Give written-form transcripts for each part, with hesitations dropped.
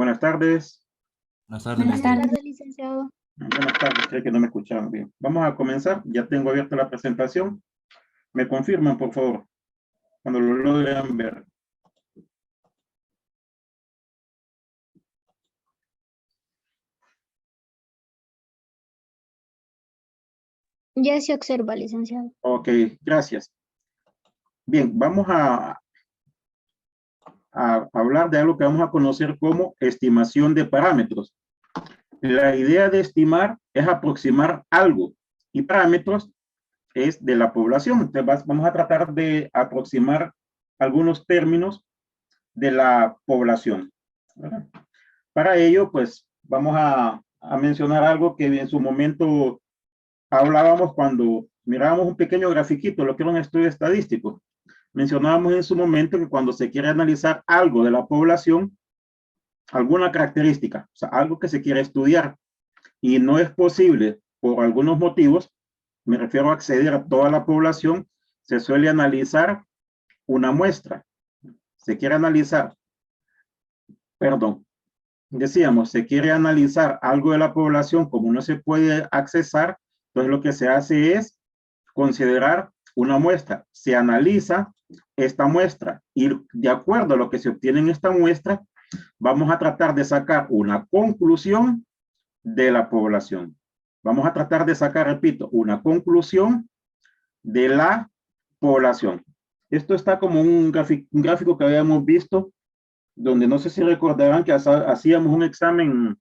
Buenas tardes. Buenas tardes, Buenas maestro. tardes, licenciado. Buenas tardes, creo que no me escucharon bien. Vamos a comenzar. Ya tengo abierta la presentación. ¿Me confirman, por favor, cuando lo logren ver? Ya se observa, licenciado. Ok, gracias. Bien, vamos a hablar de algo que vamos a conocer como estimación de parámetros. La idea de estimar es aproximar algo y parámetros es de la población. Entonces vamos a tratar de aproximar algunos términos de la población, ¿verdad? Para ello, pues vamos a mencionar algo que en su momento hablábamos cuando mirábamos un pequeño grafiquito, lo que era un estudio estadístico. Mencionábamos en su momento que cuando se quiere analizar algo de la población, alguna característica, o sea, algo que se quiere estudiar y no es posible por algunos motivos, me refiero a acceder a toda la población, se suele analizar una muestra. Se quiere analizar, perdón, decíamos, se quiere analizar algo de la población, como no se puede accesar, entonces lo que se hace es considerar una muestra. Se analiza esta muestra y de acuerdo a lo que se obtiene en esta muestra, vamos a tratar de sacar una conclusión de la población. Vamos a tratar de sacar, repito, una conclusión de la población. Esto está como un gráfico que habíamos visto, donde no sé si recordarán que hacíamos un examen,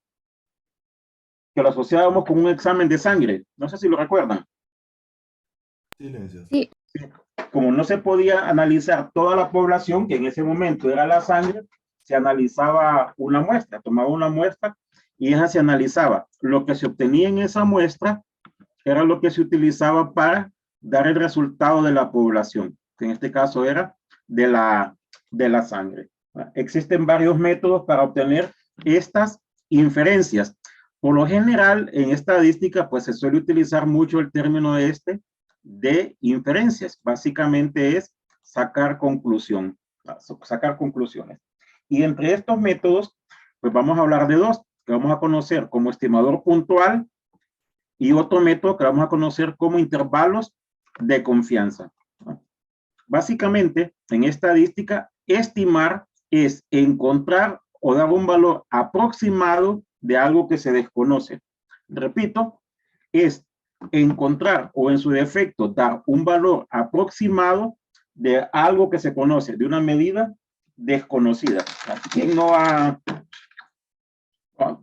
que lo asociábamos con un examen de sangre. No sé si lo recuerdan. Silencio. Sí. Como no se podía analizar toda la población, que en ese momento era la sangre, se analizaba una muestra, tomaba una muestra y esa se analizaba. Lo que se obtenía en esa muestra era lo que se utilizaba para dar el resultado de la población, que en este caso era de la sangre. Existen varios métodos para obtener estas inferencias. Por lo general, en estadística, pues se suele utilizar mucho el término de inferencias. Básicamente es sacar conclusión, sacar conclusiones. Y entre estos métodos, pues vamos a hablar de dos, que vamos a conocer como estimador puntual y otro método que vamos a conocer como intervalos de confianza. Básicamente, en estadística, estimar es encontrar o dar un valor aproximado de algo que se desconoce. Repito, es encontrar o en su defecto dar un valor aproximado de algo que se conoce, de una medida desconocida. ¿Quién no ha...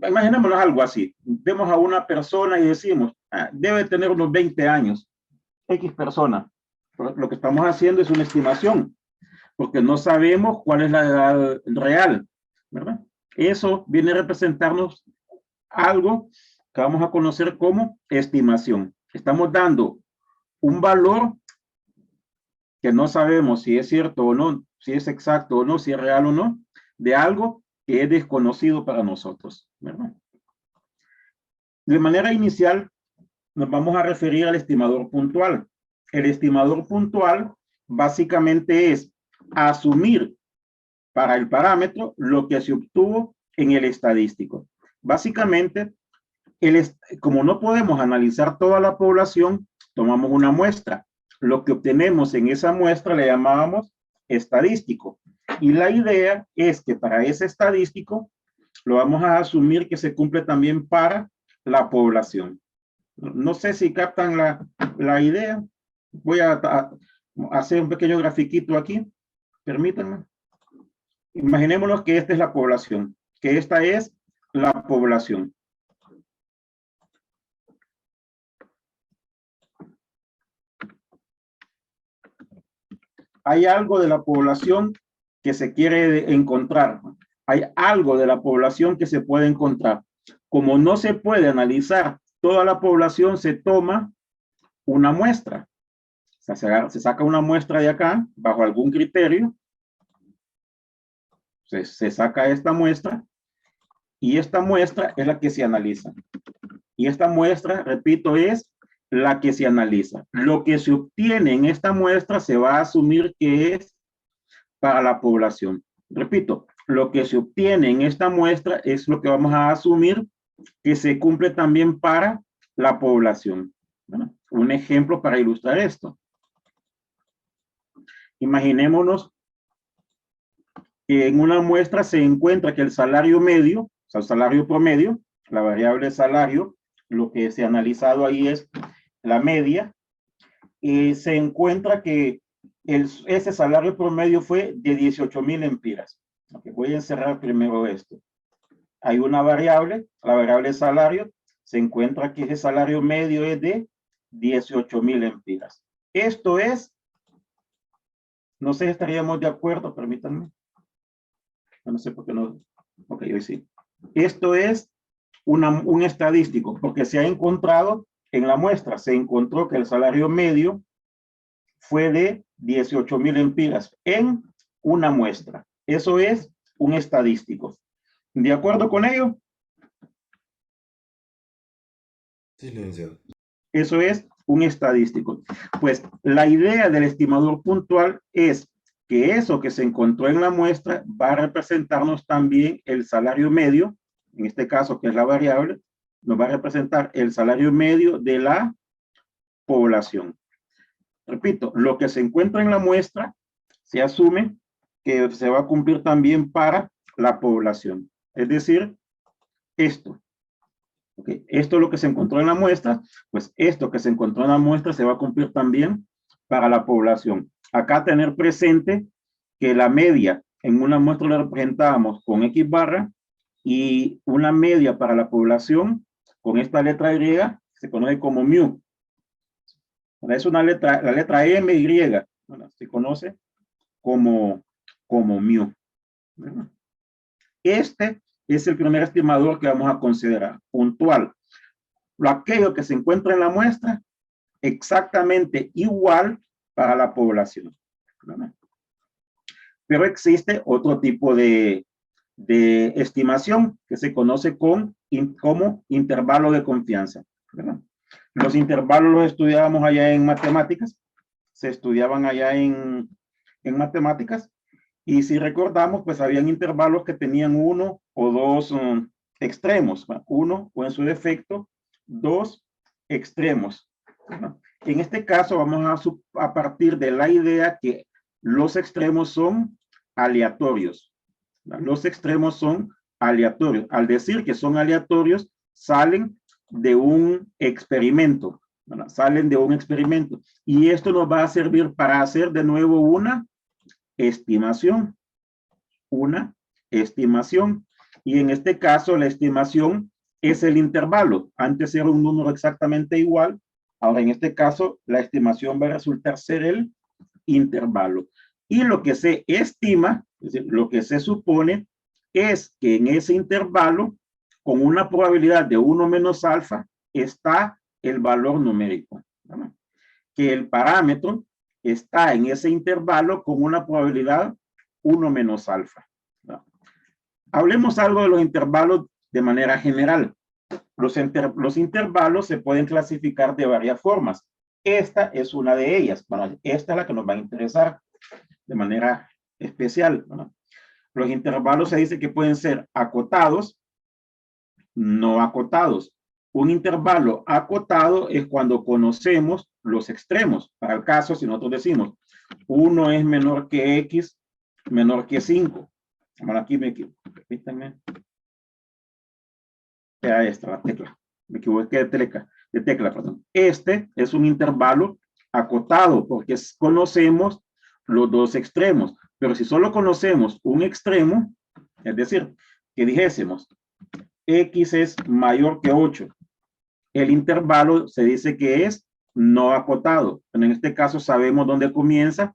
Imaginémonos algo así. Vemos a una persona y decimos, debe tener unos 20 años. X persona. Lo que estamos haciendo es una estimación, porque no sabemos cuál es la edad real, ¿verdad? Eso viene a representarnos algo que vamos a conocer como estimación. Estamos dando un valor que no sabemos si es cierto o no, si es exacto o no, si es real o no, de algo que es desconocido para nosotros, ¿verdad? De manera inicial, nos vamos a referir al estimador puntual. El estimador puntual básicamente es asumir para el parámetro lo que se obtuvo en el estadístico. Básicamente, como no podemos analizar toda la población, tomamos una muestra. Lo que obtenemos en esa muestra le llamábamos estadístico. Y la idea es que para ese estadístico lo vamos a asumir que se cumple también para la población. No sé si captan la idea. Voy a hacer un pequeño grafiquito aquí. Permítanme. Imaginémonos que esta es la población, que esta es la población. Hay algo de la población que se quiere encontrar. Hay algo de la población que se puede encontrar. Como no se puede analizar toda la población, se toma una muestra. O sea, se saca una muestra de acá, bajo algún criterio. Se saca esta muestra y esta muestra es la que se analiza. Y esta muestra, repito, es la que se analiza. Lo que se obtiene en esta muestra se va a asumir que es para la población. Repito, lo que se obtiene en esta muestra es lo que vamos a asumir que se cumple también para la población. ¿No? Un ejemplo para ilustrar esto. Imaginémonos que en una muestra se encuentra que el salario medio, o sea, el salario promedio, la variable salario, lo que se ha analizado ahí es la media, y se encuentra que ese salario promedio fue de 18,000 empiras. Okay, voy a encerrar primero esto. Hay una variable, la variable salario, se encuentra que ese salario medio es de 18,000 empiras. Esto es, no sé si estaríamos de acuerdo, permítanme. No sé por qué no. Ok, hoy sí. Esto es un estadístico, porque se ha encontrado en la muestra, se encontró que el salario medio fue de 18,000 empiras en una muestra. Eso es un estadístico. ¿De acuerdo con ello? Sí, licenciado. Eso es un estadístico. Pues la idea del estimador puntual es que eso que se encontró en la muestra va a representarnos también el salario medio, en este caso que es la variable, nos va a representar el salario medio de la población. Repito, lo que se encuentra en la muestra se asume que se va a cumplir también para la población. Es decir, esto. Okay. Esto es lo que se encontró en la muestra, pues esto que se encontró en la muestra se va a cumplir también para la población. Acá tener presente que la media en una muestra la representamos con X barra y una media para la población con esta letra Y se conoce como mu. Es una letra, la letra MY, bueno, se conoce como mu. Este es el primer estimador que vamos a considerar, puntual. Aquello que se encuentra en la muestra, exactamente igual para la población. Pero existe otro tipo de estimación que se conoce como intervalo de confianza. ¿Verdad? Los intervalos los estudiábamos allá en matemáticas, se estudiaban allá en matemáticas, y si recordamos, pues habían intervalos que tenían uno o dos extremos, uno o en su defecto, dos extremos. En este caso vamos a partir de la idea que los extremos son aleatorios. Los extremos son aleatorios. Al decir que son aleatorios, salen de un experimento. Salen de un experimento. Y esto nos va a servir para hacer de nuevo una estimación. Una estimación. Y en este caso, la estimación es el intervalo. Antes era un número exactamente igual. Ahora, en este caso, la estimación va a resultar ser el intervalo. Y lo que se estima, es decir, lo que se supone, es que en ese intervalo, con una probabilidad de 1 menos alfa, está el valor numérico. ¿Verdad? Que el parámetro está en ese intervalo con una probabilidad 1 menos alfa. ¿Verdad? Hablemos algo de los intervalos de manera general. Los intervalos se pueden clasificar de varias formas. Esta es una de ellas. Bueno, esta es la que nos va a interesar de manera especial. ¿No? Los intervalos se dice que pueden ser acotados, no acotados. Un intervalo acotado es cuando conocemos los extremos. Para el caso, si nosotros decimos 1 es menor que X, menor que 5. Bueno, aquí me equivoco. Permítanme. Era esta la tecla. Me equivoqué de tecla, perdón. Este es un intervalo acotado porque conocemos los dos extremos. Pero si solo conocemos un extremo, es decir, que dijésemos X es mayor que 8, el intervalo se dice que es no acotado. En este caso sabemos dónde comienza,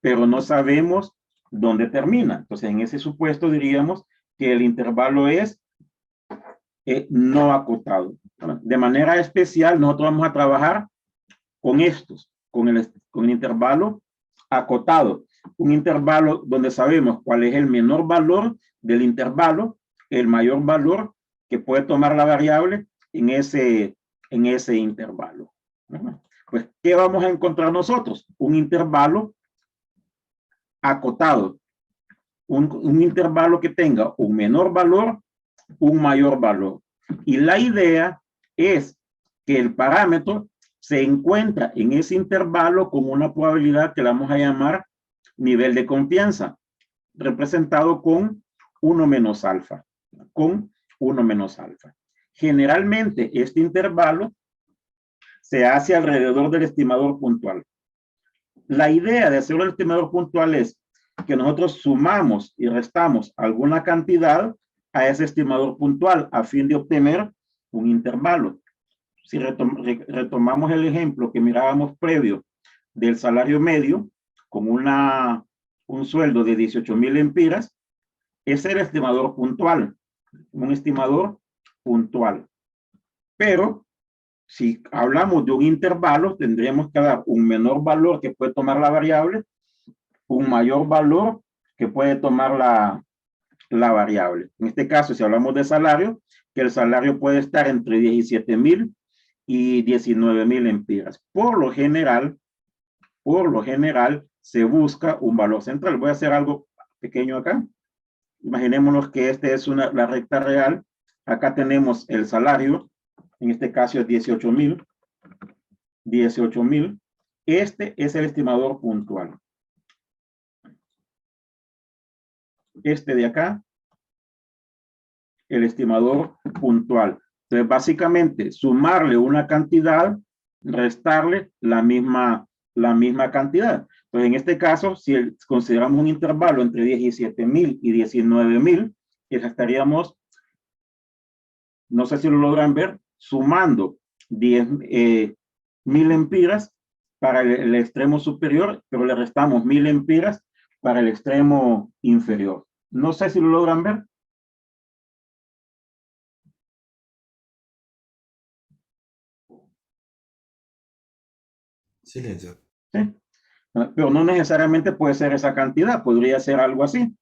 pero no sabemos dónde termina. Entonces, en ese supuesto diríamos que el intervalo es no acotado. De manera especial, nosotros vamos a trabajar con estos, con el intervalo acotado. Un intervalo donde sabemos cuál es el menor valor del intervalo, el mayor valor que puede tomar la variable en ese intervalo. Pues, ¿qué vamos a encontrar nosotros? Un intervalo acotado. un intervalo que tenga un menor valor, un mayor valor. Y la idea es que el parámetro se encuentra en ese intervalo con una probabilidad que la vamos a llamar nivel de confianza, representado con 1 menos alfa, con 1 menos alfa. Generalmente este intervalo se hace alrededor del estimador puntual. La idea de hacer el estimador puntual es que nosotros sumamos y restamos alguna cantidad a ese estimador puntual a fin de obtener un intervalo. Si retomamos el ejemplo que mirábamos previo del salario medio con un sueldo de 18,000 lempiras, ese es el estimador puntual, un estimador puntual. Pero si hablamos de un intervalo, tendríamos que dar un menor valor que puede tomar la variable, un mayor valor que puede tomar la variable. En este caso, si hablamos de salario, que el salario puede estar entre 17,000 y 19,000 lempiras. Por lo general, se busca un valor central. Voy a hacer algo pequeño acá. Imaginémonos que esta es la recta real. Acá tenemos el salario. En este caso es 18,000. 18,000. Este es el estimador puntual. Este de acá, el estimador puntual. Entonces, básicamente, sumarle una cantidad, restarle la misma cantidad. Entonces, en este caso, si consideramos un intervalo entre 17,000 y 19,000, estaríamos, no sé si lo logran ver, sumando 10,000 lempiras para el extremo superior, pero le restamos 1,000 lempiras para el extremo inferior. No sé si lo logran ver. Silencio. ¿Sí? Pero no necesariamente puede ser esa cantidad, podría ser algo así.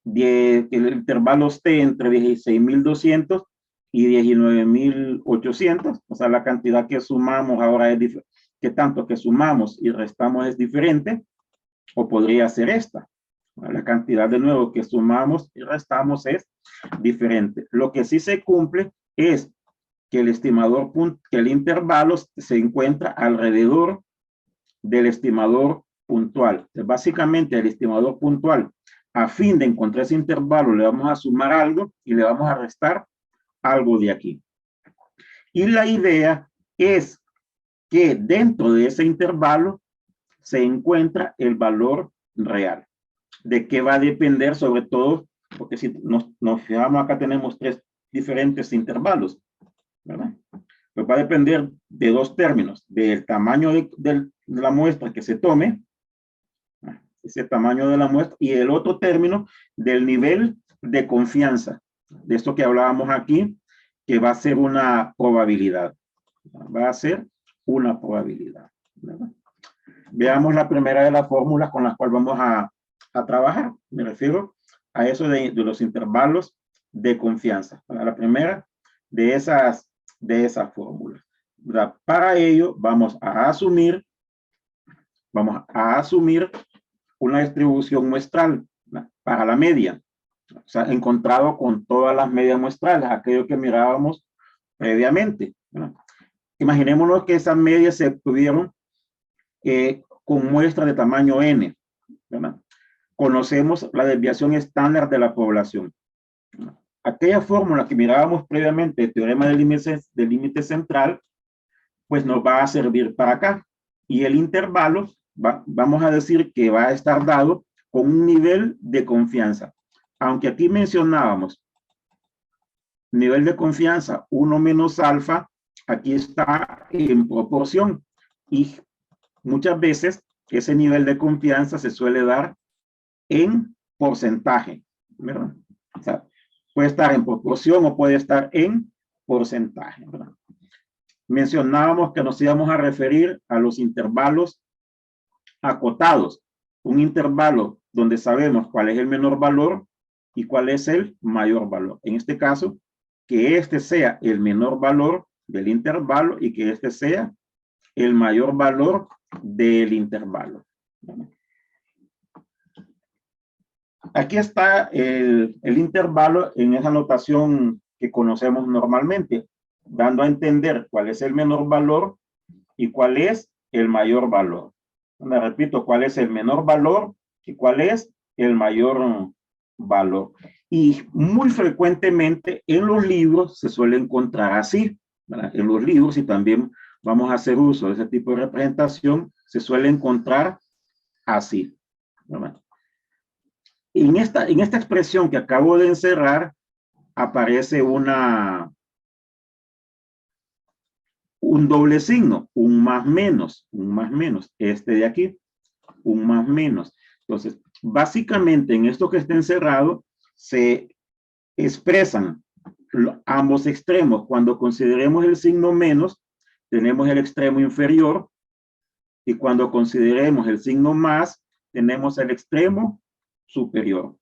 Que el intervalo esté entre 16,200 y 19,800, o sea, la cantidad que sumamos ahora es diferente, que tanto que sumamos y restamos es diferente, o podría ser esta. La cantidad de nuevo que sumamos y restamos es diferente. Lo que sí se cumple es que el estimador, que el intervalo se encuentra alrededor del estimador puntual. Entonces, básicamente el estimador puntual, a fin de encontrar ese intervalo, le vamos a sumar algo y le vamos a restar algo de aquí. Y la idea es que dentro de ese intervalo se encuentra el valor real. ¿De qué va a depender? Sobre todo, porque si nos fijamos acá tenemos 3 diferentes intervalos, ¿verdad? Pues va a depender de 2 términos, del tamaño de la muestra que se tome, ese tamaño de la muestra, y el otro término del nivel de confianza, de esto que hablábamos aquí, que va a ser una probabilidad. Va a ser una probabilidad, ¿verdad? Veamos la primera de las fórmulas con las cuales vamos a trabajar. Me refiero a eso de los intervalos de confianza. La primera de esas fórmulas. Para ello vamos a asumir una distribución muestral, ¿verdad?, para la media. O sea, encontrado con todas las medias muestrales, aquello que mirábamos previamente, ¿verdad? Imaginémonos que esas medias se obtuvieron con muestra de tamaño n, ¿verdad? Conocemos la desviación estándar de la población. Aquella fórmula que mirábamos previamente, el teorema del límite central, pues nos va a servir para acá. Y el intervalo, vamos a decir que va a estar dado con un nivel de confianza. Aunque aquí mencionábamos nivel de confianza 1 menos alfa, aquí está en proporción. Y muchas veces ese nivel de confianza se suele dar en porcentaje, ¿verdad? O sea, puede estar en proporción o puede estar en porcentaje, ¿verdad? Mencionábamos que nos íbamos a referir a los intervalos acotados. Un intervalo donde sabemos cuál es el menor valor y cuál es el mayor valor. En este caso, que este sea el menor valor del intervalo y que este sea el mayor valor del intervalo. aquí está el intervalo en esa notación que conocemos normalmente, dando a entender cuál es el menor valor y cuál es el mayor valor. Me repito, cuál es el menor valor y cuál es el mayor valor. Y muy frecuentemente en los libros se suele encontrar así, ¿verdad? En los libros, y también vamos a hacer uso de ese tipo de representación, se suele encontrar así, ¿verdad? En esta expresión que acabo de encerrar aparece un doble signo, un más menos, este de aquí, un más menos. Entonces, básicamente en esto que está encerrado se expresan ambos extremos. Cuando consideremos el signo menos, tenemos el extremo inferior, y cuando consideremos el signo más, tenemos el extremo superior.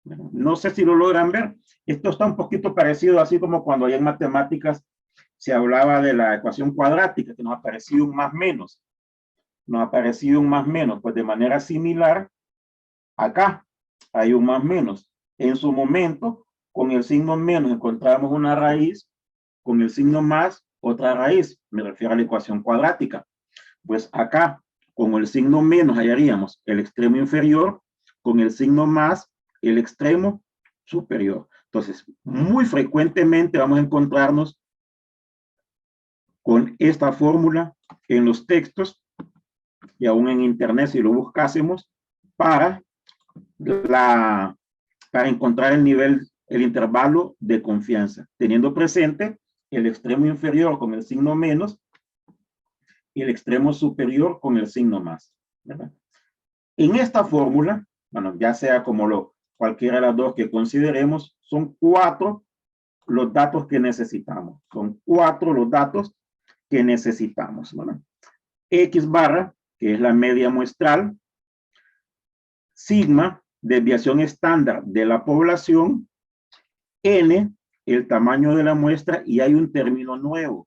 No sé si lo logran ver. Esto está un poquito parecido, así como cuando hay en matemáticas se hablaba de la ecuación cuadrática, que nos ha parecido un más menos. Nos ha parecido un más menos. Pues de manera similar, acá hay un más menos. En su momento, con el signo menos encontramos una raíz, con el signo más, otra raíz. Me refiero a la ecuación cuadrática. Pues acá, con el signo menos, hallaríamos el extremo inferior, con el signo más, el extremo superior. Entonces, muy frecuentemente vamos a encontrarnos con esta fórmula en los textos y aún en internet si lo buscásemos para encontrar el nivel, el intervalo de confianza, teniendo presente el extremo inferior con el signo menos y el extremo superior con el signo más, ¿verdad? En esta fórmula, bueno, ya sea como cualquiera de las dos que consideremos, son 4 los datos que necesitamos. Son 4 los datos que necesitamos, ¿verdad? X barra, que es la media muestral, sigma, desviación estándar de la población, n, el tamaño de la muestra, y hay un término nuevo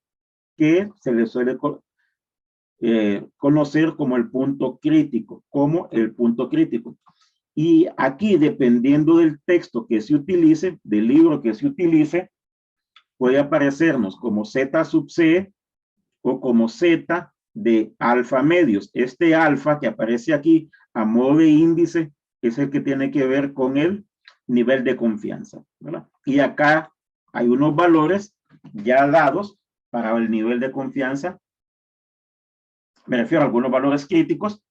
que se le suele conocer como el punto crítico, Y aquí, dependiendo del texto que se utilice, del libro que se utilice, puede aparecernos como Z sub C o como Z de alfa medios. Este alfa que aparece aquí a modo de índice es el que tiene que ver con el nivel de confianza, ¿verdad? Y acá hay unos valores ya dados para el nivel de confianza. Me refiero a algunos valores críticos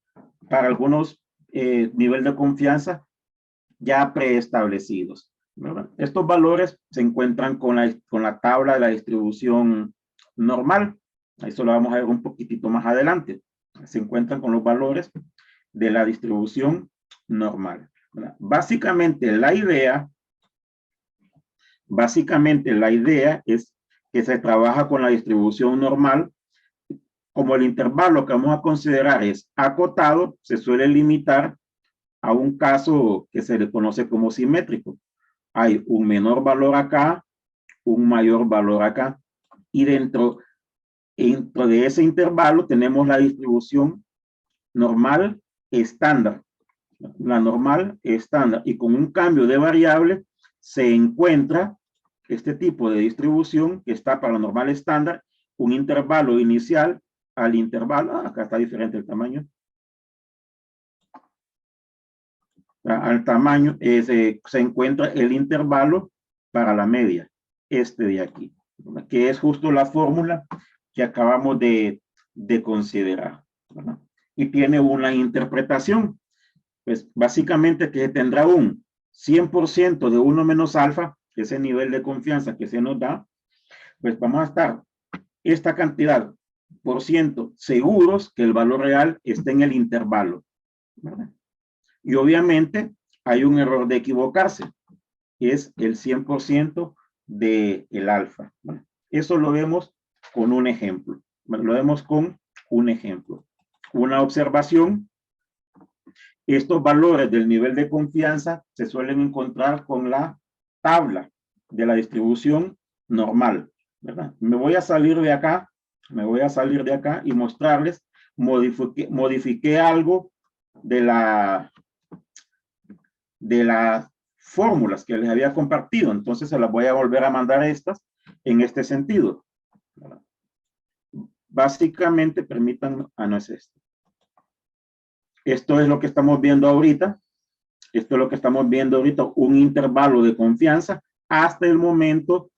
para algunos niveles de confianza ya preestablecidos, ¿verdad? Estos valores se encuentran con la tabla de la distribución normal. Eso lo vamos a ver un poquitito más adelante. Se encuentran con los valores de la distribución normal, ¿verdad? Básicamente la idea es que se trabaja con la distribución normal. Como el intervalo que vamos a considerar es acotado, se suele limitar a un caso que se le conoce como simétrico. Hay un menor valor acá, un mayor valor acá, y dentro de ese intervalo tenemos la distribución normal estándar. La normal estándar, y con un cambio de variable se encuentra este tipo de distribución que está para la normal estándar, un intervalo inicial al intervalo, acá está diferente el tamaño, al tamaño, se encuentra el intervalo para la media, este de aquí, que es justo la fórmula que acabamos de considerar, ¿verdad? Y tiene una interpretación, pues básicamente que tendrá un 100% de 1 menos alfa, que es el nivel de confianza que se nos da, pues vamos a estar esta cantidad por ciento seguros que el valor real está en el intervalo, ¿verdad? Y obviamente hay un error de equivocarse, que es el 100% del alfa, ¿verdad? Eso lo vemos con un ejemplo. Lo vemos con un ejemplo. Una observación. Estos valores del nivel de confianza se suelen encontrar con la tabla de la distribución normal, ¿verdad? Me voy a salir de acá y mostrarles, modifiqué algo de la de las fórmulas que les había compartido. Entonces se las voy a volver a mandar a estas en este sentido. Básicamente, permítanme, no es esto. Esto es lo que estamos viendo ahorita. Esto es lo que estamos viendo ahorita, un intervalo de confianza hasta el momento,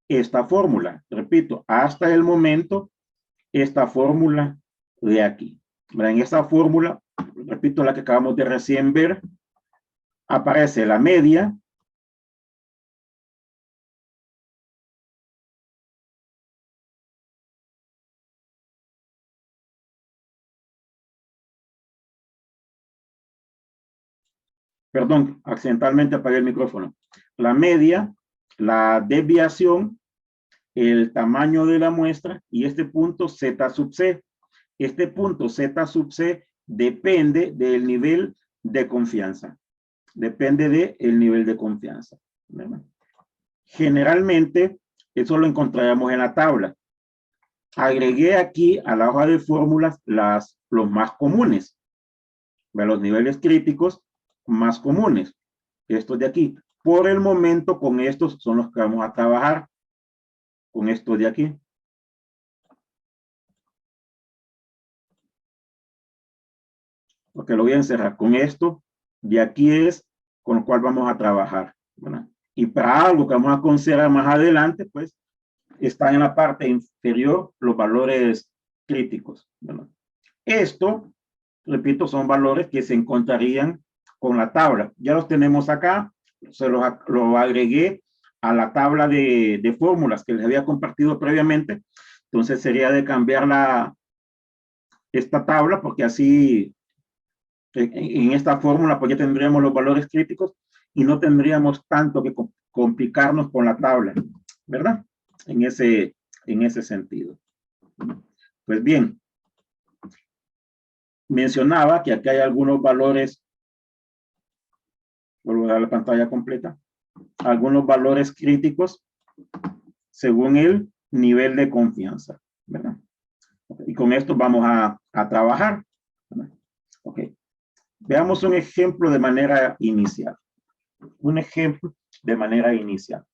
esta fórmula. Repito, hasta el momento, esta fórmula de aquí. En esta fórmula, repito, la que acabamos de recién ver, aparece la media, perdón, accidentalmente apagué el micrófono. La media, la desviación, el tamaño de la muestra y este punto Z sub C. Este punto Z sub C depende del nivel de confianza. Depende del nivel de confianza, ¿verdad? Generalmente, eso lo encontraremos en la tabla. Agregué aquí a la hoja de fórmulas los más comunes, los niveles críticos más comunes, estos de aquí. Por el momento, con estos son los que vamos a trabajar, con estos de aquí. Porque lo voy a encerrar con esto, de aquí es con lo cual vamos a trabajar, ¿verdad? Y para algo que vamos a considerar más adelante, pues, están en la parte inferior los valores críticos, ¿verdad? Esto, repito, son valores que se encontrarían con la tabla. Ya los tenemos acá, lo agregué a la tabla de fórmulas que les había compartido previamente. Entonces sería de cambiar esta tabla, porque así en esta fórmula pues ya tendríamos los valores críticos y no tendríamos tanto que complicarnos con la tabla, ¿verdad? En ese sentido. Pues bien, mencionaba que aquí hay algunos valores, vuelvo a dar la pantalla completa, algunos valores críticos según el nivel de confianza, ¿verdad? Y con esto vamos a trabajar, ¿verdad? Ok. Veamos un ejemplo de manera inicial. Un ejemplo de manera inicial.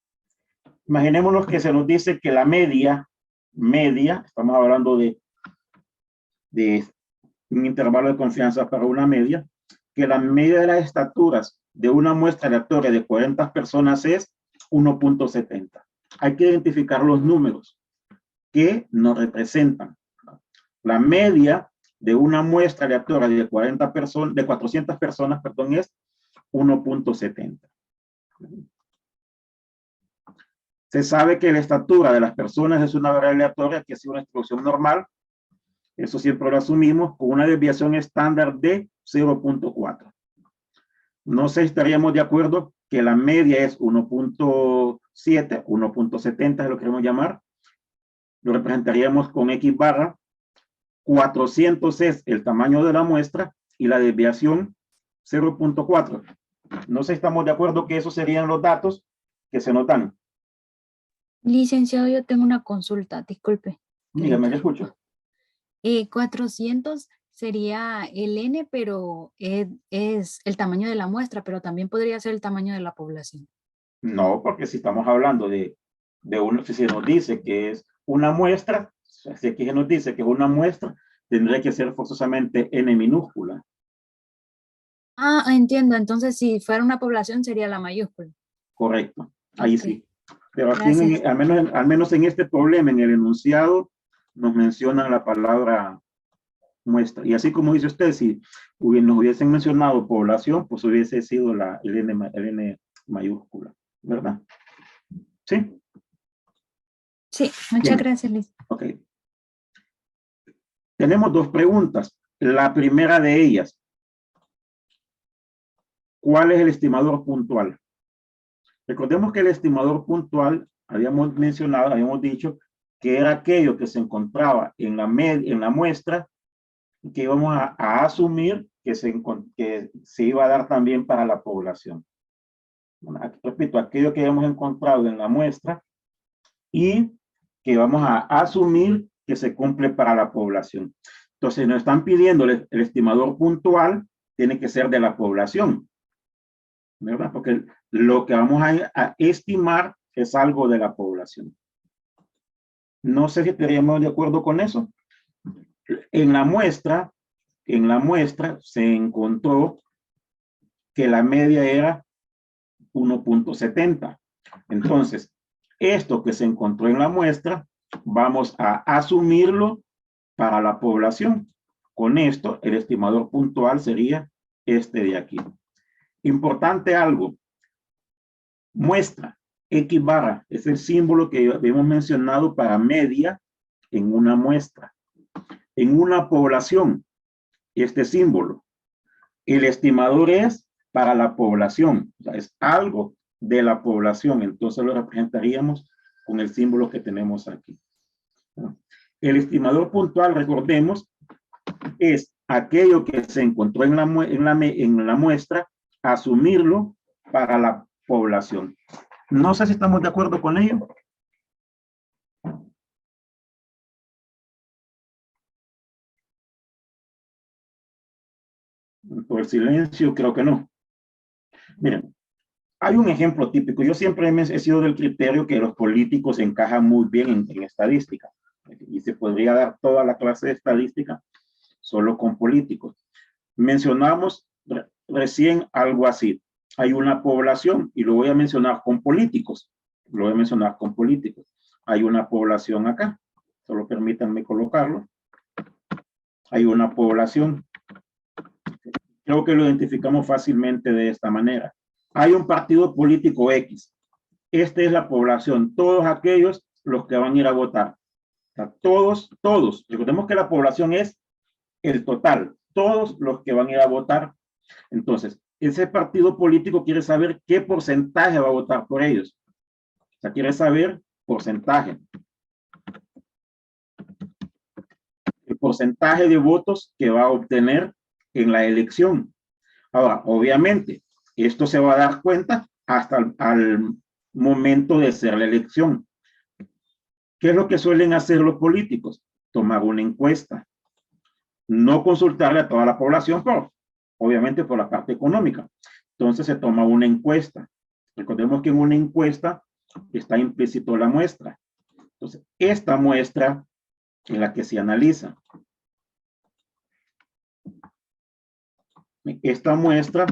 Imaginémonos que se nos dice que la media, estamos hablando de un intervalo de confianza para una media, que la media de las estaturas de una muestra aleatoria de 40 personas es 1.70. Hay que identificar los números que nos representan. La media de una muestra aleatoria de 400 personas, perdón, es 1.70. Se sabe que la estatura de las personas es una variable aleatoria que es una distribución normal. Eso siempre lo asumimos con una desviación estándar de 0.4. No sé si estaríamos de acuerdo que la media es 1.7, 1.70 es lo que queremos llamar. Lo representaríamos con X barra. 400 es el tamaño de la muestra y la desviación 0.4. No sé si estamos de acuerdo que esos serían los datos que se nos dan. Licenciado, yo tengo una consulta, disculpe. Dígame, le escucho. 400 sería el N, pero es el tamaño de la muestra, pero también podría ser el tamaño de la población. No, porque si estamos hablando de uno, si se nos dice que es una muestra, si aquí se nos dice que es una muestra, tendría que ser forzosamente N minúscula. Ah, entiendo. Entonces, si fuera una población, sería la mayúscula. Correcto, ahí Ok. sí. Pero aquí, Gracias. al menos en este problema, en el enunciado, nos mencionan la palabra muestra. Y así como dice usted, si nos hubiesen mencionado población, pues hubiese sido el N mayúscula, ¿verdad? ¿Sí? Sí, muchas gracias, Liz. Ok. Tenemos dos preguntas. La primera de ellas, ¿cuál es el estimador puntual? Recordemos que el estimador puntual, habíamos mencionado, habíamos dicho que era aquello que se encontraba en la muestra que íbamos a asumir que se iba a dar también para la población. Bueno, repito, aquello que habíamos encontrado en la muestra y que vamos a asumir que se cumple para la población. Entonces, nos están pidiendo el estimador puntual, tiene que ser de la población. ¿verdad? Porque lo que vamos a estimar es algo de la población. No sé si estaríamos de acuerdo con eso. En la muestra se encontró que la media era 1.70. Entonces, esto que se encontró en la muestra, vamos a asumirlo para la población. Con esto, el estimador puntual sería este de aquí. Importante algo. Muestra, X barra, es el símbolo que habíamos mencionado para media en una muestra. En una población, este símbolo. El estimador es para la población, o sea, es algo de la población, entonces lo representaríamos con el símbolo que tenemos aquí. El estimador puntual, recordemos, es aquello que se encontró en la muestra, asumirlo para la población. No sé si estamos de acuerdo con ello. Por el silencio, creo que no. Miren, hay un ejemplo típico. Yo siempre he sido del criterio que los políticos encajan muy bien en estadística. Y se podría dar toda la clase de estadística solo con políticos. Mencionamos recién algo así. Hay una población, y lo voy a mencionar con políticos. Lo voy a mencionar con políticos. Hay una población acá. Solo permítanme colocarlo. Hay una población. Creo que lo identificamos fácilmente de esta manera. Hay un partido político X. Esta es la población. Todos aquellos los que van a ir a votar. O sea, todos. Recordemos que la población es el total. Todos los que van a ir a votar. Entonces, ese partido político quiere saber qué porcentaje va a votar por ellos. O sea, quiere saber porcentaje. El porcentaje de votos que va a obtener en la elección. Ahora, obviamente, esto se va a dar cuenta hasta al momento de hacer la elección. ¿Qué es lo que suelen hacer los políticos? Tomar una encuesta. No consultarle a toda la población, pero obviamente por la parte económica. Entonces se toma una encuesta. Recordemos que en una encuesta está implícito la muestra. Entonces, esta muestra es la que se analiza. Esta muestra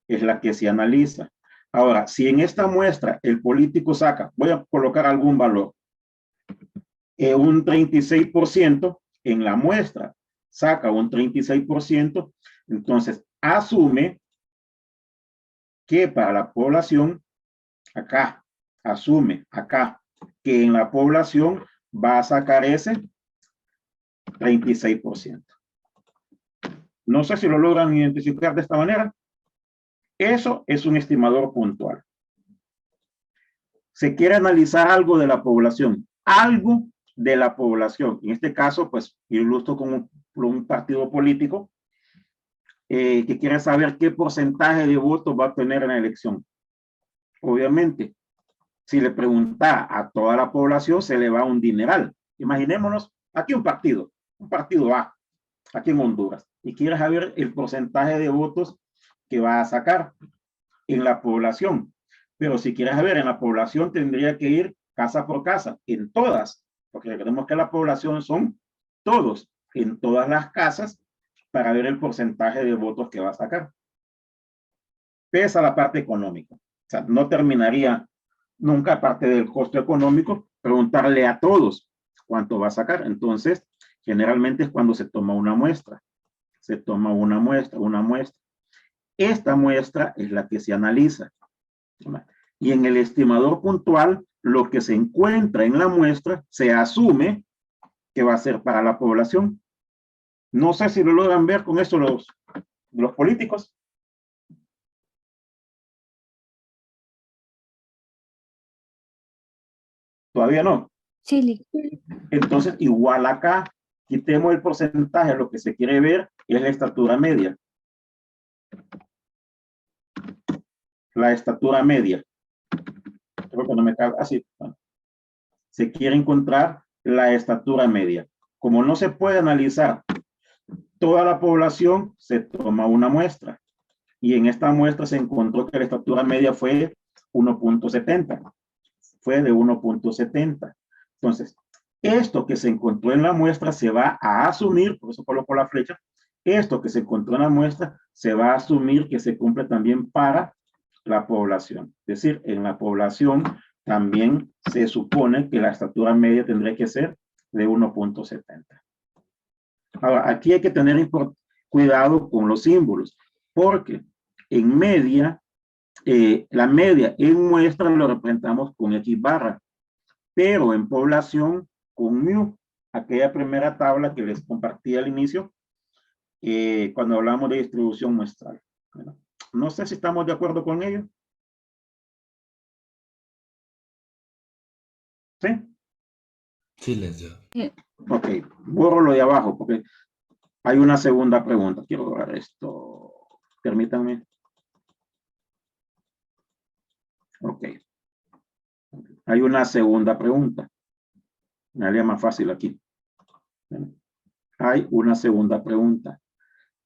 es la que se analiza. Ahora, si en esta muestra el político saca, voy a colocar algún valor, un 36% en la muestra, saca un 36%, entonces asume que para la población, acá, asume acá, que en la población va a sacar ese 36%. No sé si lo logran identificar de esta manera. Eso es un estimador puntual. Se quiere analizar algo de la población, algo de la población. En este caso, pues, ilustro con un partido político que quiere saber qué porcentaje de votos va a tener en la elección. Obviamente, si le pregunta a toda la población, se le va un dineral. Imaginémonos aquí un partido A, aquí en Honduras, y quiere saber el porcentaje de votos que va a sacar en la población. Pero si quieres saber en la población, tendría que ir casa por casa, en todas, porque recordemos que la población son todos, en todas las casas, para ver el porcentaje de votos que va a sacar. Pesa la parte económica. O sea, no terminaría nunca, aparte del costo económico, preguntarle a todos cuánto va a sacar. Entonces, generalmente es cuando se toma una muestra. Se toma una muestra. Esta muestra es la que se analiza. Y en el estimador puntual, lo que se encuentra en la muestra se asume que va a ser para la población. No sé si lo logran ver con esto los políticos. Todavía no. Sí, Entonces, igual acá, quitemos el porcentaje, lo que se quiere ver es la estatura media. La estatura media. Creo que no me cabe así. Bueno, se quiere encontrar la estatura media. Como no se puede analizar toda la población, se toma una muestra. y en esta muestra se encontró que la estatura media fue 1.70. Fue de 1.70. Entonces, esto que se encontró en la muestra se va a asumir, por eso coloco la flecha, esto que se encontró en la muestra se va a asumir que se cumple también para la población. Es decir, en la población también se supone que la estatura media tendría que ser de 1.70. Ahora, aquí hay que tener cuidado con los símbolos, porque en media, la media en muestra lo representamos con X barra, pero en población con mu, aquella primera tabla que les compartí al inicio, cuando hablamos de distribución muestral. No sé si estamos de acuerdo con ello. ¿Sí? Sí, licenciado. Ok, borro lo de abajo porque hay una segunda pregunta. Quiero borrar esto. Permítanme. Ok. Hay una segunda pregunta. Me haría más fácil aquí. Hay una segunda pregunta.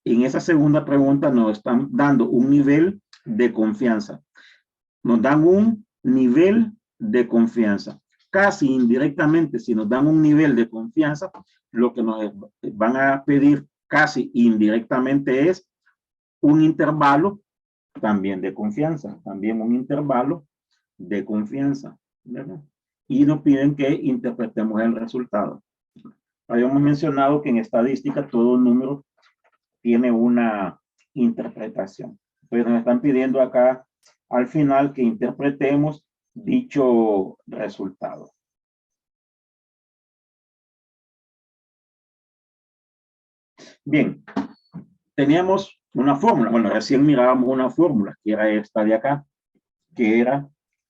En esa segunda pregunta nos están dando un nivel de confianza. Nos dan un nivel de confianza. Casi indirectamente, si nos dan un nivel de confianza, lo que nos van a pedir casi indirectamente es un intervalo también de confianza, también un intervalo de confianza, ¿verdad? Y nos piden que interpretemos el resultado. Habíamos mencionado que en estadística todo número tiene una interpretación. Entonces nos están pidiendo acá al final que interpretemos dicho resultado. Bien, teníamos una fórmula. Bueno, recién mirábamos una fórmula, que era esta de acá, que era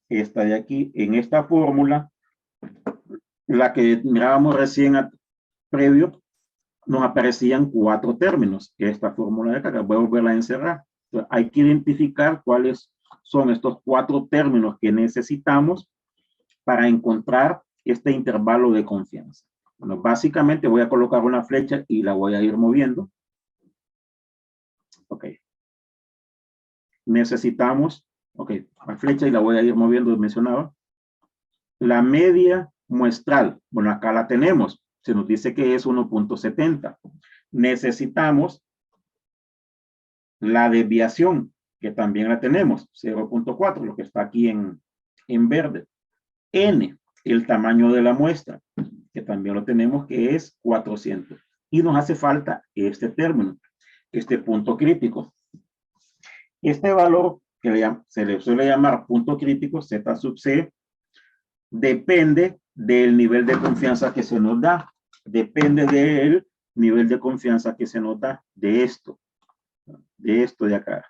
esta de aquí. En esta fórmula, la que mirábamos recién previo, nos aparecían 4 términos. Esta fórmula de acá, voy a volverla a encerrar. Entonces, hay que identificar cuáles son estos 4 términos que necesitamos para encontrar este intervalo de confianza. Bueno, básicamente voy a colocar una flecha y la voy a ir moviendo. Ok. Necesitamos, ok, la flecha y la voy a ir moviendo, mencionaba. La media muestral, bueno, acá la tenemos. Se nos dice que es 1.70. Necesitamos la desviación, que también la tenemos, 0.4, lo que está aquí en verde. N, el tamaño de la muestra, que también lo tenemos, que es 400. Y nos hace falta este término, este punto crítico. Este valor, que se le suele llamar punto crítico, Z sub C, depende del nivel de confianza que se nos da. Depende del nivel de confianza que se nos da de esto de acá.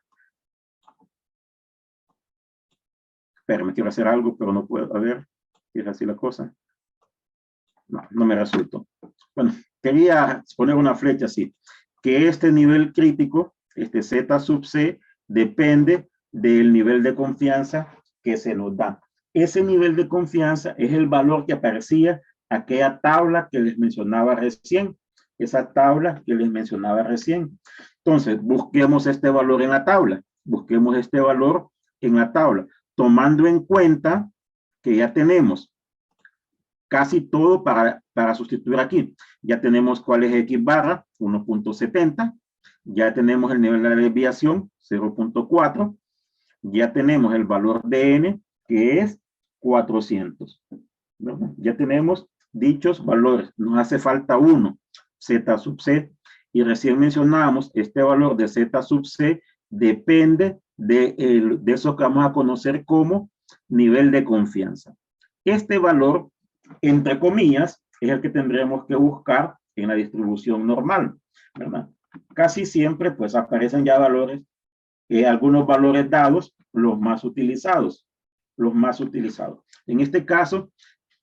Espera, me quiero hacer algo, pero no puedo. A ver, es así la cosa. No me resultó. Bueno, quería poner una flecha así, que este nivel crítico, este Z sub C, depende del nivel de confianza que se nos da. Ese nivel de confianza es el valor que aparecía aquella tabla que les mencionaba recién. Esa tabla que les mencionaba recién. Entonces, busquemos este valor en la tabla. Busquemos este valor en la tabla, tomando en cuenta que ya tenemos casi todo para sustituir aquí. Ya tenemos cuál es X barra, 1.70. Ya tenemos el nivel de desviación, 0.4. Ya tenemos el valor de N, que es 400. ¿No? Ya tenemos dichos valores. Nos hace falta uno, Z sub C. Y recién mencionábamos, este valor de Z sub C depende de eso que vamos a conocer como nivel de confianza. Este valor, entre comillas, es el que tendremos que buscar en la distribución normal, ¿verdad? Casi siempre, pues, aparecen ya valores, algunos valores dados, los más utilizados. En este caso,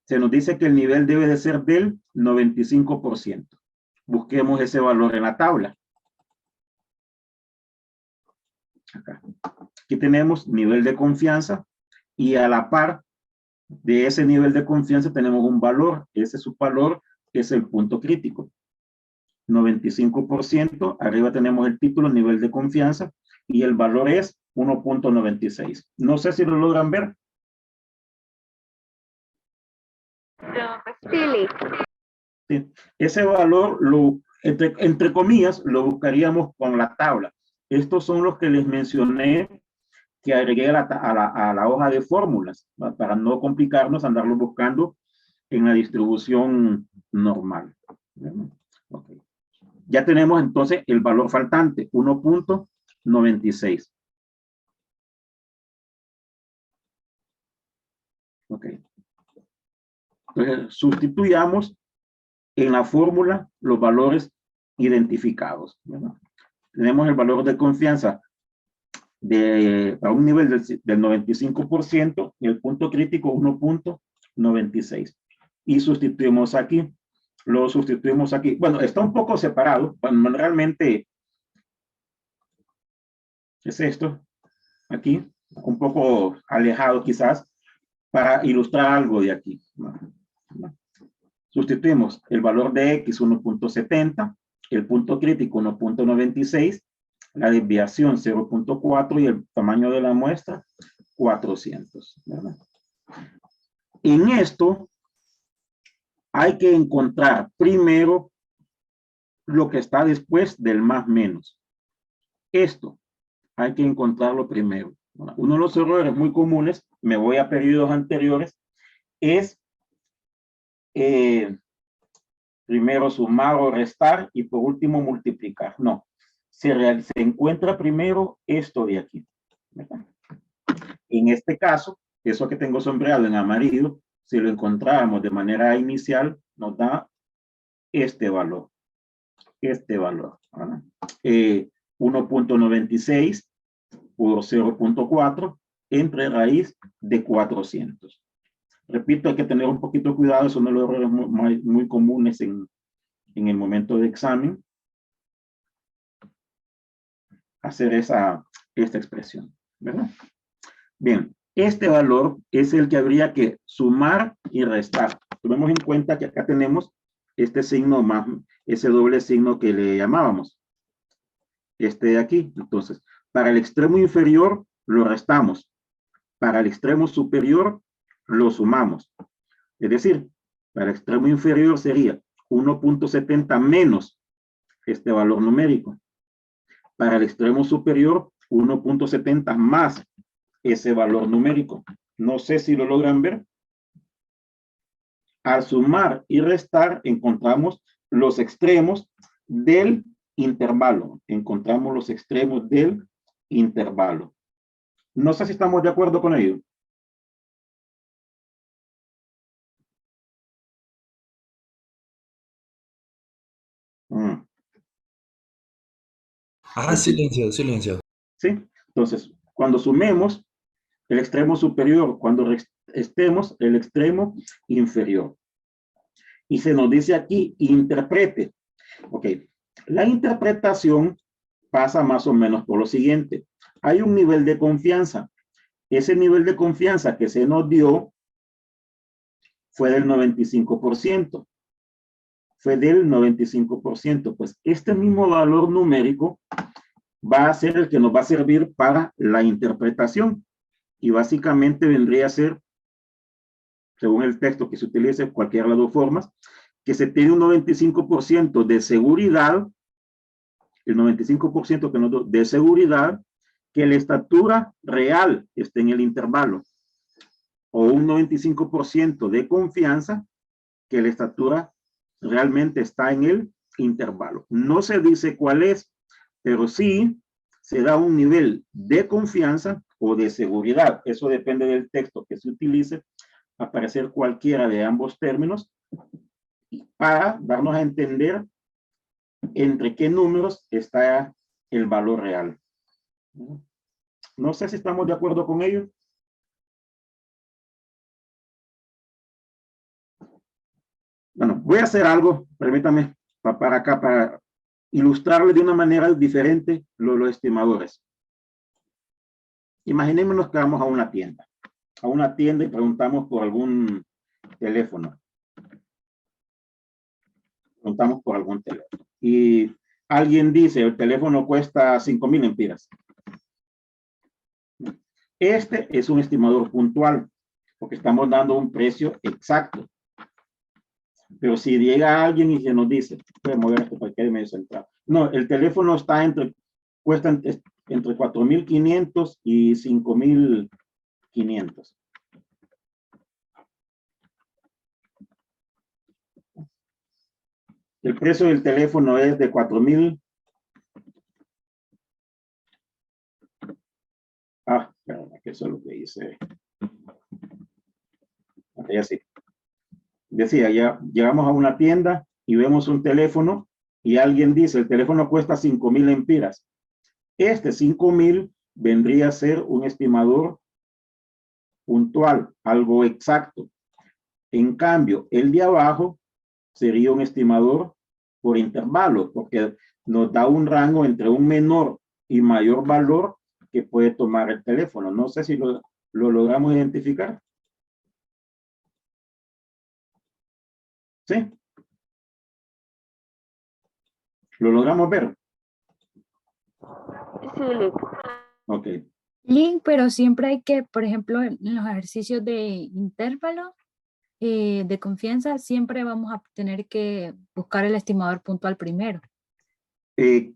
se nos dice que el nivel debe de ser del 95%. Busquemos ese valor en la tabla. Acá. Aquí tenemos nivel de confianza y a la par de ese nivel de confianza tenemos un valor. Ese subvalor es el punto crítico. 95%. Arriba tenemos el título, nivel de confianza. y el valor es 1.96. No sé si lo logran ver. Sí. Ese valor, entre comillas, lo buscaríamos con la tabla. Estos son los que les mencioné que agregué a la hoja de fórmulas, ¿va? Para no complicarnos andarlo buscando en la distribución normal. Okay. Ya tenemos entonces el valor faltante, 1.96. Ok. Entonces, sustituyamos en la fórmula los valores identificados, ¿verdad? Tenemos el valor de confianza a un nivel del 95% y el punto crítico 1.96. Y sustituimos aquí. Lo sustituimos aquí. Bueno, está un poco separado. Bueno, realmente es esto. Aquí. Un poco alejado quizás. Para ilustrar algo de aquí. Sustituimos el valor de X 1.70. El punto crítico 1.96. La desviación 0.4 y el tamaño de la muestra 400. ¿Verdad? En esto hay que encontrar primero lo que está después del más menos. Esto hay que encontrarlo primero. Uno de los errores muy comunes, me voy a periodos anteriores, es primero sumar o restar y por último multiplicar. No, se encuentra primero esto de aquí, ¿verdad? En este caso, eso que tengo sombreado en amarillo, si lo encontramos de manera inicial, nos da este valor. Este valor. 1.96 por 0.4 entre raíz de 400. Repito, hay que tener un poquito de cuidado, son de los errores muy comunes en el momento de examen. Hacer esta expresión, ¿verdad? Bien, este valor es el que habría que sumar y restar. Tomemos en cuenta que acá tenemos este signo más, ese doble signo que le llamábamos. Este de aquí. Entonces, para el extremo inferior lo restamos. Para el extremo superior lo sumamos. Es decir, para el extremo inferior sería 1.70 menos este valor numérico. Para el extremo superior, 1.70 más ese valor numérico. No sé si lo logran ver. Al sumar y restar, encontramos los extremos del intervalo. Encontramos los extremos del intervalo. No sé si estamos de acuerdo con ello. Ah, silencio, silencio. ¿Sí? Entonces, cuando sumemos el extremo superior, cuando restemos el extremo inferior. Y se nos dice aquí, interprete. Ok, la interpretación pasa más o menos por lo siguiente. Hay un nivel de confianza. Ese nivel de confianza que se nos dio fue del 95%. Fue del 95%. Pues este mismo valor numérico va a ser el que nos va a servir para la interpretación. Y básicamente vendría a ser, según el texto que se utilice, cualquiera de las dos formas, que se tiene un 95% de seguridad, el 95% que nos de seguridad, que la estatura real esté en el intervalo, o un 95% de confianza, que la estatura realmente está en el intervalo. No se dice cuál es, pero sí se da un nivel de confianza o de seguridad. Eso depende del texto que se utilice, aparecer cualquiera de ambos términos, para darnos a entender entre qué números está el valor real. No sé si estamos de acuerdo con ello. Bueno, voy a hacer algo, permítame, para acá, para ilustrarle de una manera diferente los estimadores. Imaginémonos que vamos a una tienda y preguntamos por algún teléfono. Preguntamos por algún teléfono. Y alguien dice, el teléfono cuesta 5,000 lempiras. Este es un estimador puntual, porque estamos dando un precio exacto. Pero si llega alguien y se nos dice, voy a mover esto para que quede medio centrado. No, el teléfono está cuesta entre 4.500 y 5.500. El precio del teléfono es de 4.000. Ah, espérame, que eso es lo que dice. Ya sí. Decía, ya llegamos a una tienda y vemos un teléfono y alguien dice, el teléfono cuesta 5.000 lempiras. Este 5.000 vendría a ser un estimador puntual, algo exacto. En cambio, el de abajo sería un estimador por intervalo, porque nos da un rango entre un menor y mayor valor que puede tomar el teléfono. No sé si lo logramos identificar. ¿Sí? ¿Lo logramos ver? Sí, Lick. Ok. Link, pero siempre hay que, por ejemplo, en los ejercicios de intervalo de confianza, siempre vamos a tener que buscar el estimador puntual primero. Sí,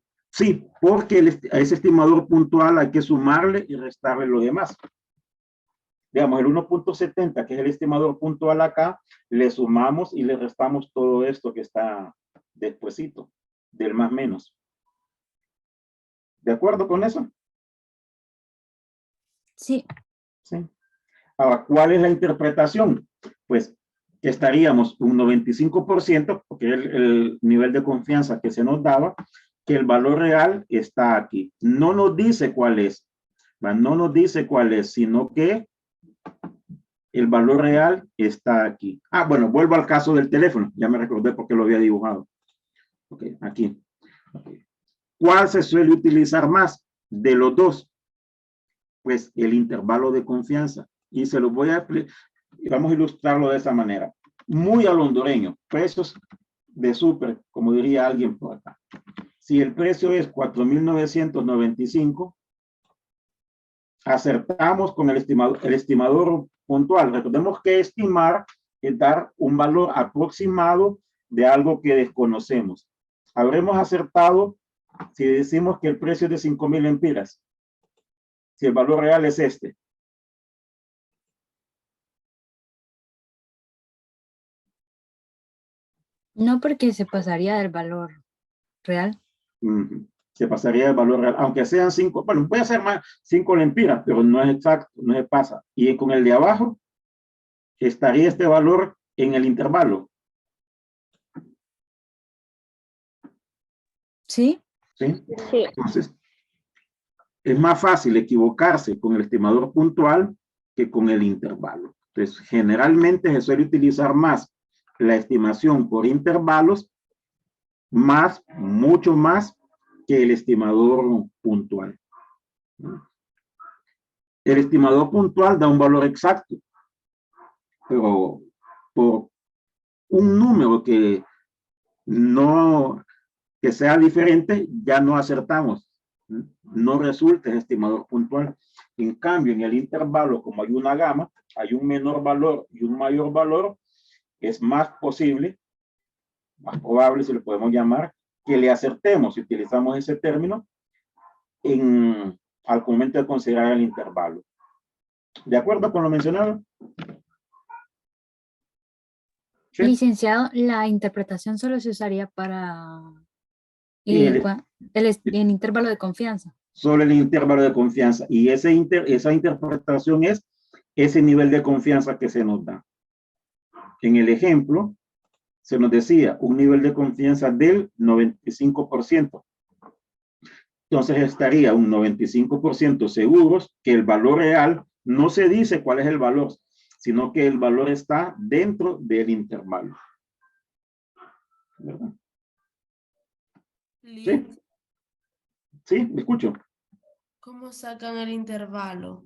porque a ese estimador puntual hay que sumarle y restarle lo demás. Digamos, el 1.70, que es el estimador puntual acá, le sumamos y le restamos todo esto que está despuesito, del más menos. ¿De acuerdo con eso? Sí. Sí. Ahora, ¿cuál es la interpretación? Pues que estaríamos un 95%, porque es el nivel de confianza que se nos daba, que el valor real está aquí. No nos dice cuál es, no nos dice cuál es, sino que el valor real está aquí. Ah, bueno, vuelvo al caso del teléfono. Ya me recordé porque lo había dibujado. Ok, aquí. Okay. ¿Cuál se suele utilizar más de los dos? Pues el intervalo de confianza. Y se lo voy a vamos a ilustrarlo de esa manera. Muy al hondureño. Precios de súper, como diría alguien por acá. Si el precio es 4.995, acertamos con el estimador puntual. Recordemos que estimar es dar un valor aproximado de algo que desconocemos. Habremos acertado si decimos que el precio es de 5.000 lempiras. Si el valor real es este. No, porque se pasaría del valor real. Se pasaría el valor real, aunque sean 5, bueno, puede ser más 5 lempiras, pero no es exacto, no se pasa. Y con el de abajo, estaría este valor en el intervalo. ¿Sí? ¿Sí? Sí. Entonces, es más fácil equivocarse con el estimador puntual que con el intervalo. Entonces, generalmente se suele utilizar más la estimación por intervalos, mucho más que el estimador puntual. El estimador puntual da un valor exacto, pero por un número que sea diferente, ya no acertamos. No resulta el estimador puntual. En cambio, en el intervalo, como hay una gama, hay un menor valor y un mayor valor, es más posible, más probable, si lo podemos llamar, que le acertemos si utilizamos ese término al momento de considerar el intervalo. ¿De acuerdo con lo mencionado? ¿Sí? Licenciado, la interpretación solo se usaría para El intervalo de confianza. Solo el intervalo de confianza. Y esa interpretación es ese nivel de confianza que se nos da. En el ejemplo, se nos decía un nivel de confianza del 95%. Entonces estaría un 95% seguros que el valor real no se dice cuál es el valor, sino que el valor está dentro del intervalo. ¿Verdad? ¿Sí? ¿Sí? ¿Me escucho? ¿Cómo sacan el intervalo?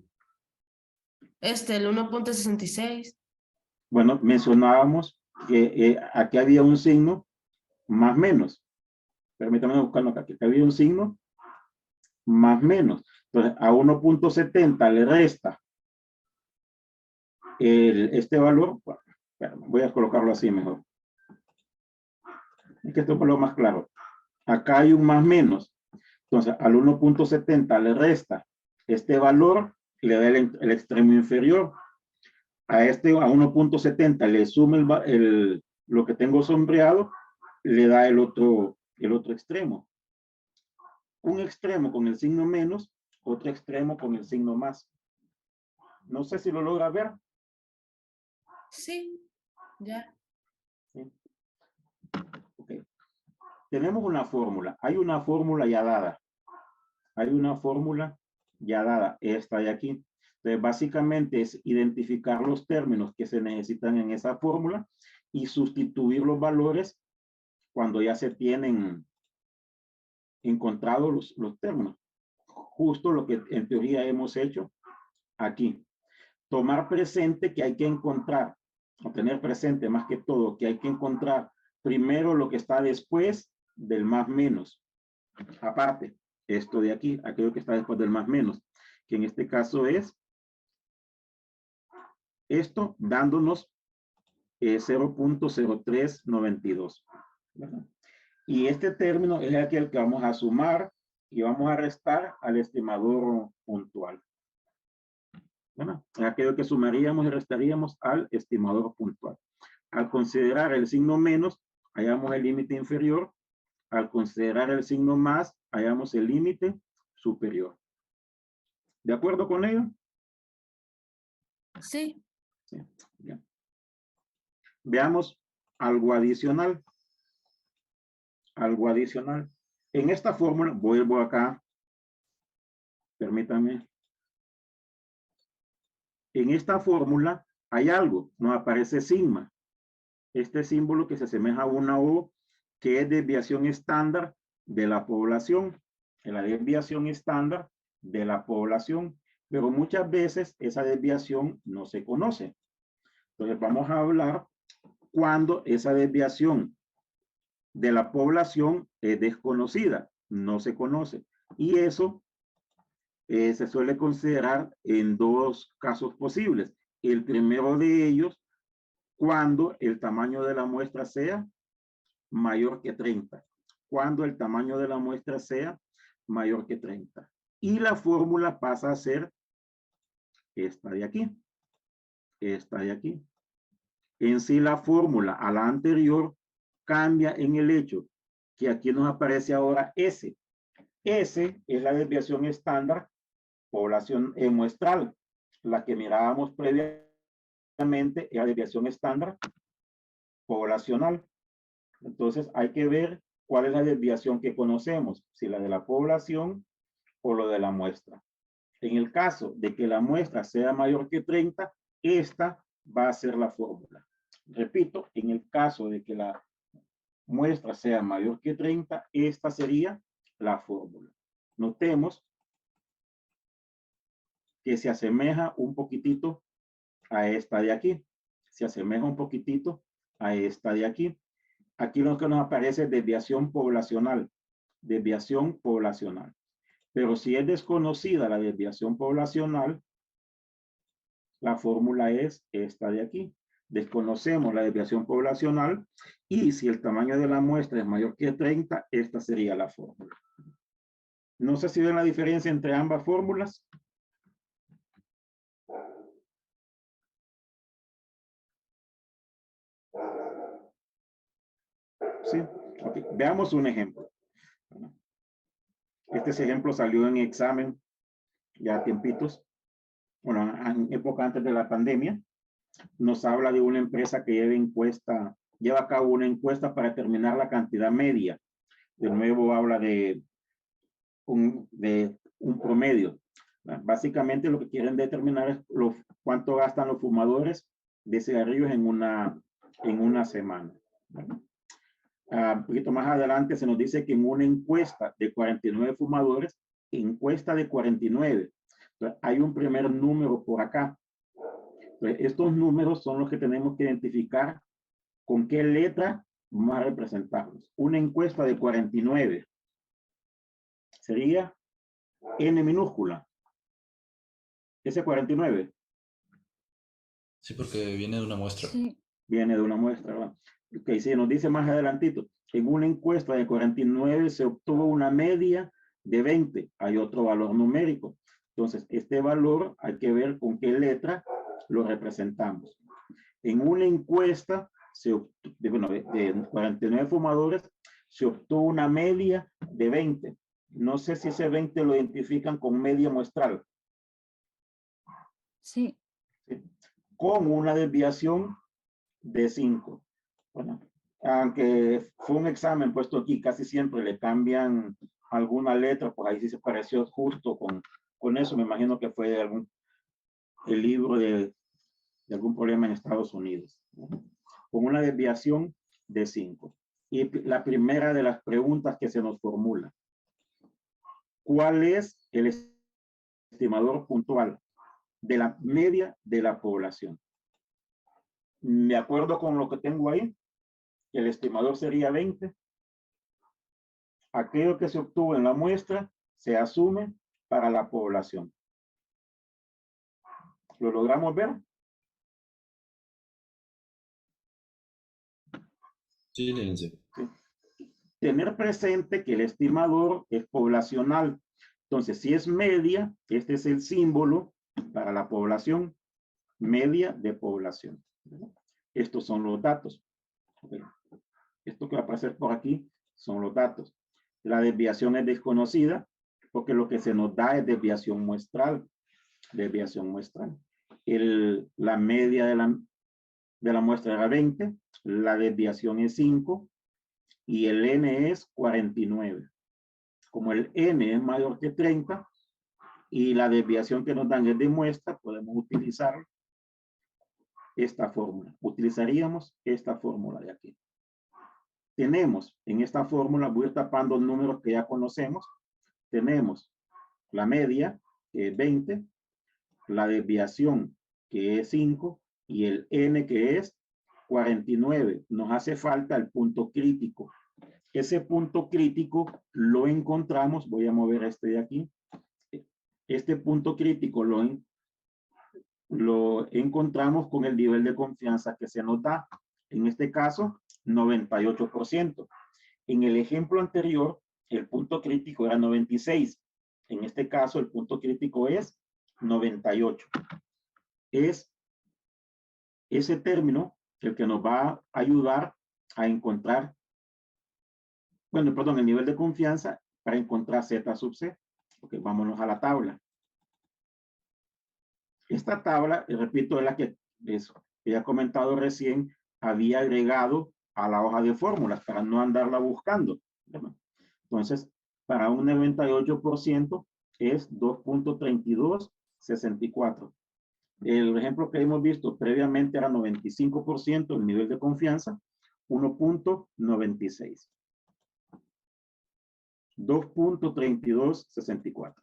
El 1.66. Bueno, mencionábamos que aquí había un signo más menos. Permítame buscarlo acá, que había un signo más menos. Entonces, a 1.70 le resta este valor. Bueno, voy a colocarlo así mejor. Es que esto es lo más claro. Acá hay un más menos. Entonces, al 1.70 le resta este valor y le da el extremo inferior. A 1.70 le suma lo que tengo sombreado, le da el otro extremo. Un extremo con el signo menos, otro extremo con el signo más. No sé si lo logra ver. Sí, ya. ¿Sí? Okay. Tenemos una fórmula. Hay una fórmula ya dada. Hay una fórmula ya dada. Esta de aquí. Entonces, básicamente es identificar los términos que se necesitan en esa fórmula y sustituir los valores cuando ya se tienen encontrados los términos. Justo lo que en teoría hemos hecho aquí. Tomar presente que hay que encontrar, o tener presente más que todo, que hay que encontrar primero lo que está después del más menos. Aparte, esto de aquí, aquello que está después del más menos, que en este caso es esto dándonos 0.0392. Y este término es aquel que vamos a sumar y vamos a restar al estimador puntual. Bueno, es aquello que sumaríamos y restaríamos al estimador puntual. Al considerar el signo menos, hallamos el límite inferior. Al considerar el signo más, hallamos el límite superior. ¿De acuerdo con ello? Sí. Sí, bien. Veamos algo adicional. Algo adicional. En esta fórmula, vuelvo acá. Permítanme. En esta fórmula hay algo, nos aparece sigma. Este símbolo que se asemeja a una O, que es desviación estándar de la población. La desviación estándar de la población. Pero muchas veces esa desviación no se conoce. Entonces vamos a hablar cuando esa desviación de la población es desconocida, no se conoce. Y eso se suele considerar en dos casos posibles. El primero de ellos, cuando el tamaño de la muestra sea mayor que 30. Cuando el tamaño de la muestra sea mayor que 30. Y la fórmula pasa a ser esta de aquí. Esta de aquí. En sí la fórmula a la anterior cambia en el hecho que aquí nos aparece ahora S. S es la desviación estándar población muestral. La que mirábamos previamente era desviación estándar poblacional. Entonces hay que ver cuál es la desviación que conocemos, si la de la población o lo de la muestra. En el caso de que la muestra sea mayor que 30, esta va a ser la fórmula. Repito, en el caso de que la muestra sea mayor que 30, esta sería la fórmula. Notemos que se asemeja un poquitito a esta de aquí. Se asemeja un poquitito a esta de aquí. Aquí lo que nos aparece es desviación poblacional. Desviación poblacional. Pero si es desconocida la desviación poblacional, la fórmula es esta de aquí. Desconocemos la desviación poblacional y si el tamaño de la muestra es mayor que 30, esta sería la fórmula. No sé si ven la diferencia entre ambas fórmulas. Sí, okay. Veamos un ejemplo. Este ejemplo salió en examen ya a tiempitos, bueno, en época antes de la pandemia. Nos habla de una empresa que lleva a cabo una encuesta para determinar la cantidad media. De nuevo habla de un promedio. Básicamente lo que quieren determinar es cuánto gastan los fumadores de cigarrillos en una semana. Un poquito más adelante se nos dice que en una encuesta de 49 fumadores, encuesta de 49, hay un primer número por acá. Entonces, estos números son los que tenemos que identificar con qué letra vamos a representarlos. Una encuesta de 49 sería N minúscula. Ese 49 Sí, porque viene de una muestra. Sí, viene de una muestra, ¿verdad? Ok, sí, nos dice más adelantito. En una encuesta de 49 se obtuvo una media de 20. Hay otro valor numérico. Entonces, este valor hay que ver con qué letra lo representamos. En una encuesta de 49 fumadores se obtuvo una media de 20. No sé si ese 20 lo identifican con media muestral, sí, ¿sí? Con una desviación de 5. Bueno, aunque fue un examen puesto aquí, casi siempre le cambian alguna letra, pues ahí sí se pareció justo con eso. Me imagino que fue el libro de algún problema en Estados Unidos, ¿no? Con una desviación de 5. Y la primera de las preguntas que se nos formula: ¿cuál es el estimador puntual de la media de la población? De acuerdo con lo que tengo ahí, el estimador sería 20. Aquello que se obtuvo en la muestra se asume para la población. ¿Lo logramos ver? Sí, licenciado. Sí. Tener presente que el estimador es poblacional. Entonces, si es media, este es el símbolo para la población, media de población. Estos son los datos. Esto que va a aparecer por aquí son los datos. La desviación es desconocida porque lo que se nos da es desviación muestral. Desviación muestral. La media de la muestra era 20, la desviación es 5 y el n es 49. Como el n es mayor que 30 y la desviación que nos dan es de muestra, podemos utilizar esta fórmula. Utilizaríamos esta fórmula de aquí. Tenemos en esta fórmula, voy a ir tapando números que ya conocemos. Tenemos la media, que es 20, la desviación, que es 5, y el n, que es 49. Nos hace falta el punto crítico. Ese punto crítico lo encontramos, voy a mover este de aquí. Este punto crítico lo encontramos con el nivel de confianza que se nos da. En este caso, 98%. En el ejemplo anterior, el punto crítico era 96. En este caso, el punto crítico es 98. Es ese término el que nos va a ayudar a encontrar, bueno, perdón, el nivel de confianza para encontrar Z sub C. Ok, vámonos a la tabla. Esta tabla, repito, es la que he comentado recién, había agregado a la hoja de fórmulas para no andarla buscando. Entonces, para un 98% es 2.3264. El ejemplo que hemos visto previamente era 95% el nivel de confianza, 1.96. 2.3264.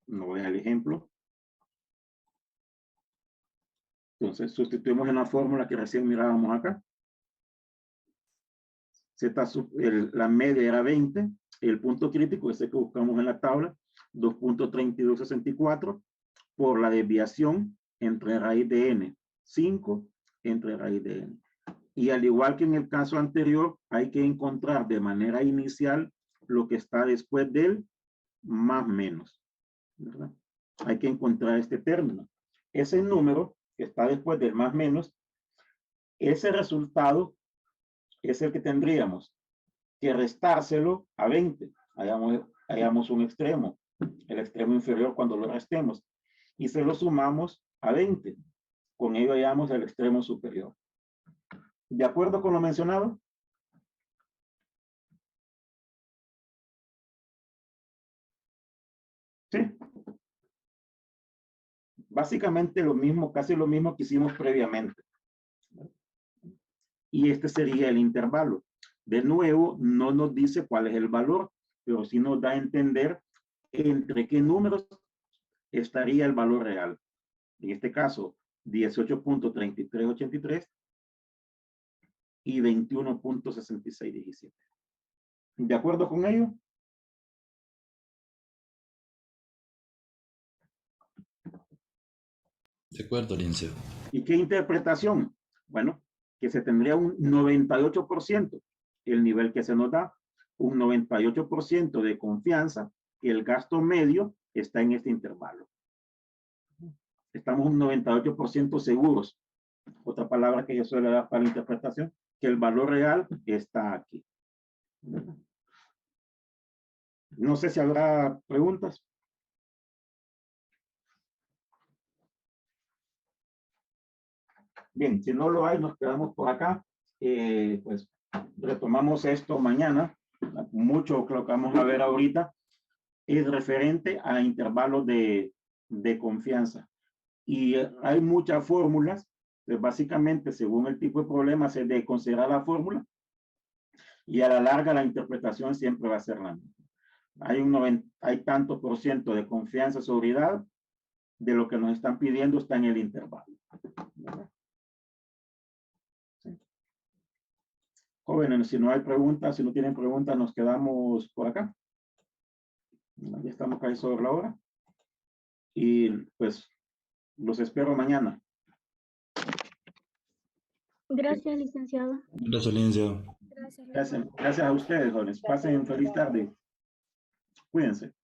No voy al ejemplo. Entonces, sustituimos en la fórmula que recién mirábamos acá. La media era 20. El punto crítico, ese que buscamos en la tabla, 2.3264 por la desviación entre raíz de n. 5 entre raíz de n. Y al igual que en el caso anterior, hay que encontrar de manera inicial lo que está después del más menos, ¿verdad? Hay que encontrar este término. Ese número que está después del más menos, ese resultado es el que tendríamos que restárselo a 20. Hallamos un extremo, el extremo inferior cuando lo restemos, y se lo sumamos a 20. Con ello hallamos el extremo superior. ¿De acuerdo con lo mencionado? Sí. Básicamente lo mismo, casi lo mismo que hicimos previamente. Y este sería el intervalo. De nuevo, no nos dice cuál es el valor, pero sí nos da a entender entre qué números estaría el valor real. En este caso, 18.3383 y 21.6617. ¿De acuerdo con ello? De acuerdo, licenciado. ¿Y qué interpretación? Bueno, que se tendría un 98%, el nivel que se nos da, un 98% de confianza, que el gasto medio está en este intervalo. Estamos un 98% seguros. Otra palabra que yo suele dar para la interpretación, que el valor real está aquí. No sé si habrá preguntas. Bien, si no lo hay, nos quedamos por acá. Pues retomamos esto mañana. Mucho que lo que vamos a ver ahorita es referente a intervalos de confianza. Y hay muchas fórmulas. Pues básicamente, según el tipo de problema, se debe considerar la fórmula. Y a la larga, la interpretación siempre va a ser la misma. Hay tanto por ciento de confianza, seguridad, de lo que nos están pidiendo está en el intervalo. Sí. Jóvenes, si no hay preguntas, si no tienen preguntas, nos quedamos por acá. Ya estamos casi sobre la hora. Y pues los espero mañana. Gracias, licenciado. Gracias, licenciado. Gracias a ustedes, jóvenes. Pasen feliz tarde. Cuídense.